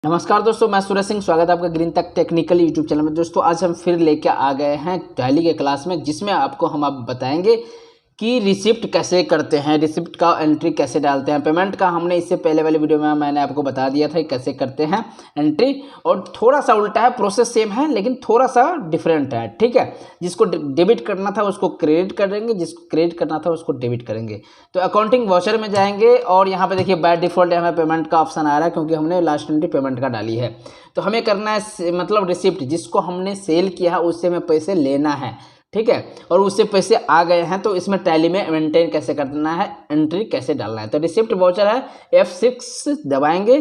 नमस्कार दोस्तों, मैं सूरज सिंह। स्वागत है आपका ग्रीन तक टेक्निकल यूट्यूब चैनल में। दोस्तों आज हम फिर लेके आ गए हैं टैली के क्लास में, जिसमें आपको हम आप बताएंगे कि रिसिप्ट कैसे करते हैं, रिसिप्ट का एंट्री कैसे डालते हैं। पेमेंट का हमने इससे पहले वाली वीडियो में मैंने आपको बता दिया था कैसे करते हैं एंट्री, और थोड़ा सा उल्टा है, प्रोसेस सेम है लेकिन थोड़ा सा डिफरेंट है। ठीक है, जिसको डेबिट करना था उसको क्रेडिट करेंगे, जिसको क्रेडिट करना था उसको डेबिट करेंगे। तो अकाउंटिंग वाउचर में जाएंगे और यहाँ पे देखिए बाय डिफॉल्ट हमें पेमेंट का ऑप्शन आ रहा है, क्योंकि हमने लास्ट एंट्री पेमेंट का डाली है। तो हमें करना है मतलब रिसिप्ट, जिसको हमने सेल किया है उससे हमें पैसे लेना है। ठीक है, और उससे पैसे आ गए हैं तो इसमें टैली में मेंटेन कैसे करना है, एंट्री कैसे डालना है। तो रिसिप्ट वाउचर है, F6 दबाएंगे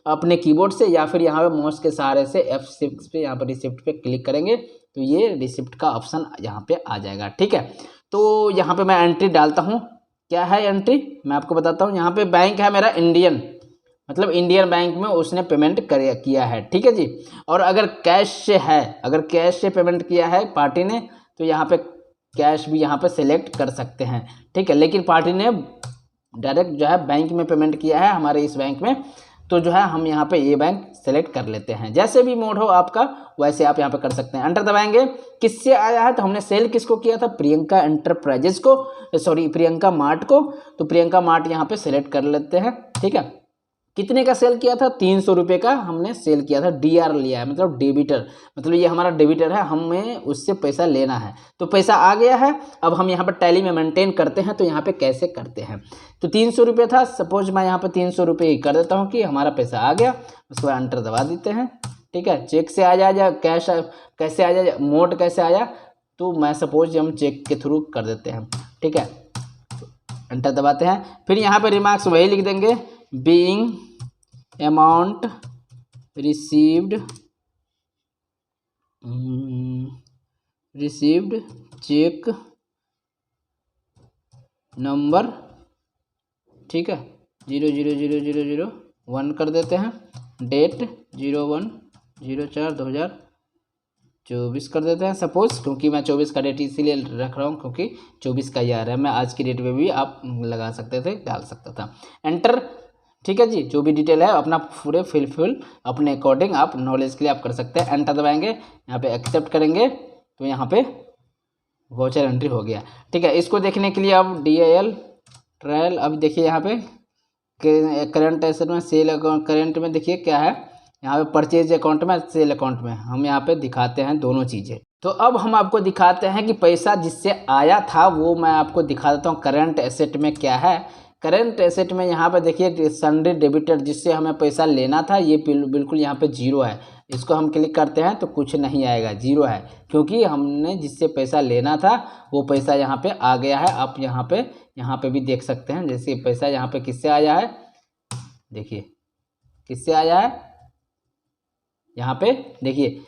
अपने कीबोर्ड से, या फिर यहाँ पे माउस के सहारे से F6 पे यहाँ पर रिसिप्ट पे क्लिक करेंगे तो ये रिसिप्ट का ऑप्शन यहाँ पे आ जाएगा। ठीक है, तो यहाँ पे मैं एंट्री डालता हूँ। क्या है एंट्री, मैं आपको बताता हूँ। यहाँ पे बैंक है मेरा इंडियन, मतलब इंडियन बैंक में उसने पेमेंट किया है। ठीक है जी, और अगर कैश से है, अगर कैश से पेमेंट किया है पार्टी ने, तो यहाँ पे कैश भी यहाँ पे सिलेक्ट कर सकते हैं। ठीक है, लेकिन पार्टी ने डायरेक्ट जो है बैंक में पेमेंट किया है, हमारे इस बैंक में, तो जो है हम यहाँ पे ये बैंक सेलेक्ट कर लेते हैं। जैसे भी मोड हो आपका वैसे आप यहाँ पे कर सकते हैं। एंटर दबाएंगे। किससे आया है, तो हमने सेल किसको किया था, प्रियंका एंटरप्राइजेस को, सॉरी प्रियंका मार्ट को। तो प्रियंका मार्ट यहाँ पे सेलेक्ट कर लेते हैं। ठीक है, कितने का सेल किया था, 300 रुपये का हमने सेल किया था। DR लिया है, मतलब डेबिटर, मतलब ये हमारा डेबिटर है, हमें उससे पैसा लेना है। तो पैसा आ गया है। अब हम यहाँ पर टैली में मेंटेन करते हैं, तो यहाँ पे कैसे करते हैं। तो 300 रुपये था, सपोज मैं यहाँ पर 300 रुपये ही कर देता हूँ कि हमारा पैसा आ गया। उसके बाद एंटर दबा देते हैं। ठीक है, चेक से आ जाए या कैश कैसे आ जाए, मोड कैसे आया, तो मैं सपोज हम चेक के थ्रू कर देते हैं। ठीक है, एंटर दबाते हैं। फिर यहाँ पे रिमार्क्स वही लिख देंगे, being amount received cheque number, ठीक है, 00001 कर देते हैं। डेट 01/04/2024 कर देते हैं सपोज, क्योंकि मैं 24 का डेट इसीलिए रख रहा हूँ क्योंकि 24 का ही आ रहा है। मैं आज की डेट में भी आप लगा सकते थे, डाल सकता था। एंटर। ठीक है जी, जो भी डिटेल है अपना पूरे फिल अपने अकॉर्डिंग आप नॉलेज के लिए आप कर सकते हैं। एंटर दबाएंगे, यहाँ पे एक्सेप्ट करेंगे तो यहाँ पे वाउचर एंट्री हो गया। ठीक है, इसको देखने के लिए अब DIL ट्रायल, अब देखिए यहाँ पे करंट एसेट में सेल अकाउंट, करंट में देखिए क्या है, यहाँ पे परचेज अकाउंट में, सेल अकाउंट में, हम यहाँ पे दिखाते हैं दोनों चीज़ें। तो अब हम आपको दिखाते हैं कि पैसा जिससे आया था वो मैं आपको दिखा देता हूँ करंट एसेट में क्या है। करंट एसेट में यहाँ पे देखिए सन्डे डेबिटर, जिससे हमें पैसा लेना था, ये बिल्कुल यहाँ पे 0 है। इसको हम क्लिक करते हैं तो कुछ नहीं आएगा, 0 है, क्योंकि हमने जिससे पैसा लेना था वो पैसा यहाँ पे आ गया है। आप यहाँ पे भी देख सकते हैं, जैसे पैसा यहाँ पे किससे आया है, देखिए किससे आया है, यहाँ पे देखिए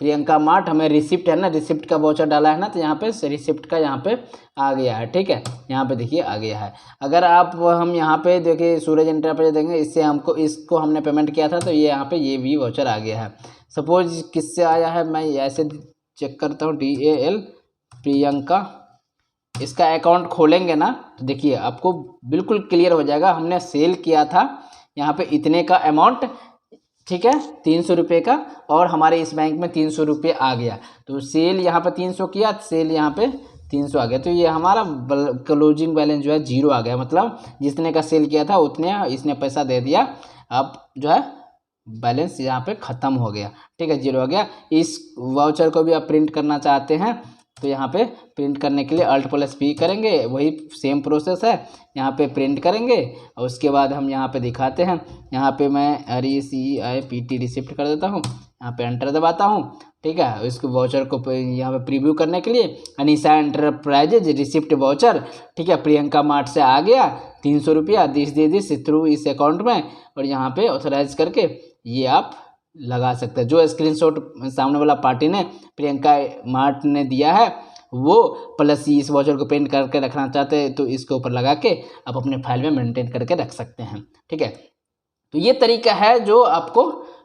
प्रियंका मार्ट, हमें रिसिप्ट है ना, रिसिप्ट का वाउचर डाला है ना, तो यहाँ पे रिसिप्ट का यहाँ पे आ गया है। ठीक है, यहाँ पे देखिए आ गया है। अगर आप हम यहाँ पे देखिए सूरज एंटरप्राइज देंगे, इससे इसको हमने पेमेंट किया था, तो ये यहाँ पे ये भी वाउचर आ गया है। सपोज किससे आया है, मैं ऐसे चेक करता हूँ, DAL प्रियंका, इसका अकाउंट खोलेंगे ना तो देखिए आपको बिल्कुल क्लियर हो जाएगा। हमने सेल किया था यहाँ पे इतने का अमाउंट, ठीक है, 300 रुपये का, और हमारे इस बैंक में 300 रुपये आ गया। तो सेल यहाँ पे 300 किया, सेल यहाँ पे 300 आ गया, तो ये हमारा क्लोजिंग बैलेंस जो है 0 आ गया। मतलब जितने का सेल किया था उतने इसने पैसा दे दिया, अब जो है बैलेंस यहाँ पे ख़त्म हो गया। ठीक है, 0 हो गया। इस वाउचर को भी आप प्रिंट करना चाहते हैं तो यहाँ पे प्रिंट करने के लिए Alt+P करेंगे, वही सेम प्रोसेस है। यहाँ पे प्रिंट करेंगे और उसके बाद हम यहाँ पे दिखाते हैं। यहाँ पे मैं RECIPT रिसिप्ट कर देता हूँ, यहाँ पे एंटर दबाता हूँ। ठीक है, इसको वाउचर को यहाँ पे प्रीव्यू करने के लिए अनीसा एंटरप्राइजेज रिसिप्ट वाउचर, ठीक है, प्रियंका मार्ट से आ गया 300 रुपया, दिस थ्रू इस अकाउंट में, और यहाँ पे ऑथराइज करके ये आप लगा सकते हैं। जो स्क्रीनशॉट सामने वाला पार्टी ने प्रियंका मार्ट ने दिया है वो, प्लस इस वाउचर को प्रिंट करके रखना चाहते हैं तो इसके ऊपर लगा के आप अपने फाइल में मेंटेन करके रख सकते हैं। ठीक है, तो ये तरीका है जो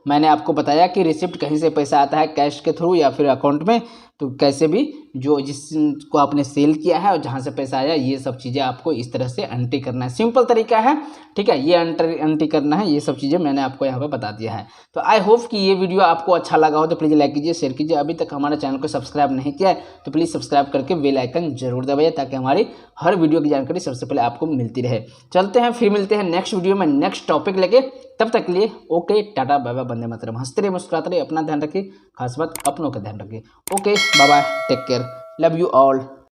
मैंने आपको बताया कि रिसिप्ट कहीं से पैसा आता है कैश के थ्रू या फिर अकाउंट में, तो कैसे भी जो जिसको आपने सेल किया है और जहाँ से पैसा आया, ये सब चीज़ें आपको इस तरह से एंट्री करना है। सिंपल तरीका है, ठीक है, ये एंट्री करना है। ये सब चीज़ें मैंने आपको यहाँ पे बता दिया है। तो आई होप कि ये वीडियो आपको अच्छा लगा हो तो प्लीज़ लाइक कीजिए, शेयर कीजिए। अभी तक हमारे चैनल को सब्सक्राइब नहीं किया है तो प्लीज़ सब्सक्राइब करके बेल आइकन जरूर दबाइए, ताकि हमारी हर वीडियो की जानकारी सबसे पहले आपको मिलती रहे। चलते हैं, फिर मिलते हैं नेक्स्ट वीडियो में नेक्स्ट टॉपिक लेके। तब तक के लिए okay, Tata, bye bye, Vande Mataram. हंसते रहिए, मुस्कुराते रहिए, अपना ध्यान रखिए, खास बात अपनों का ध्यान रखिए। Okay, bye bye, take care, love you all.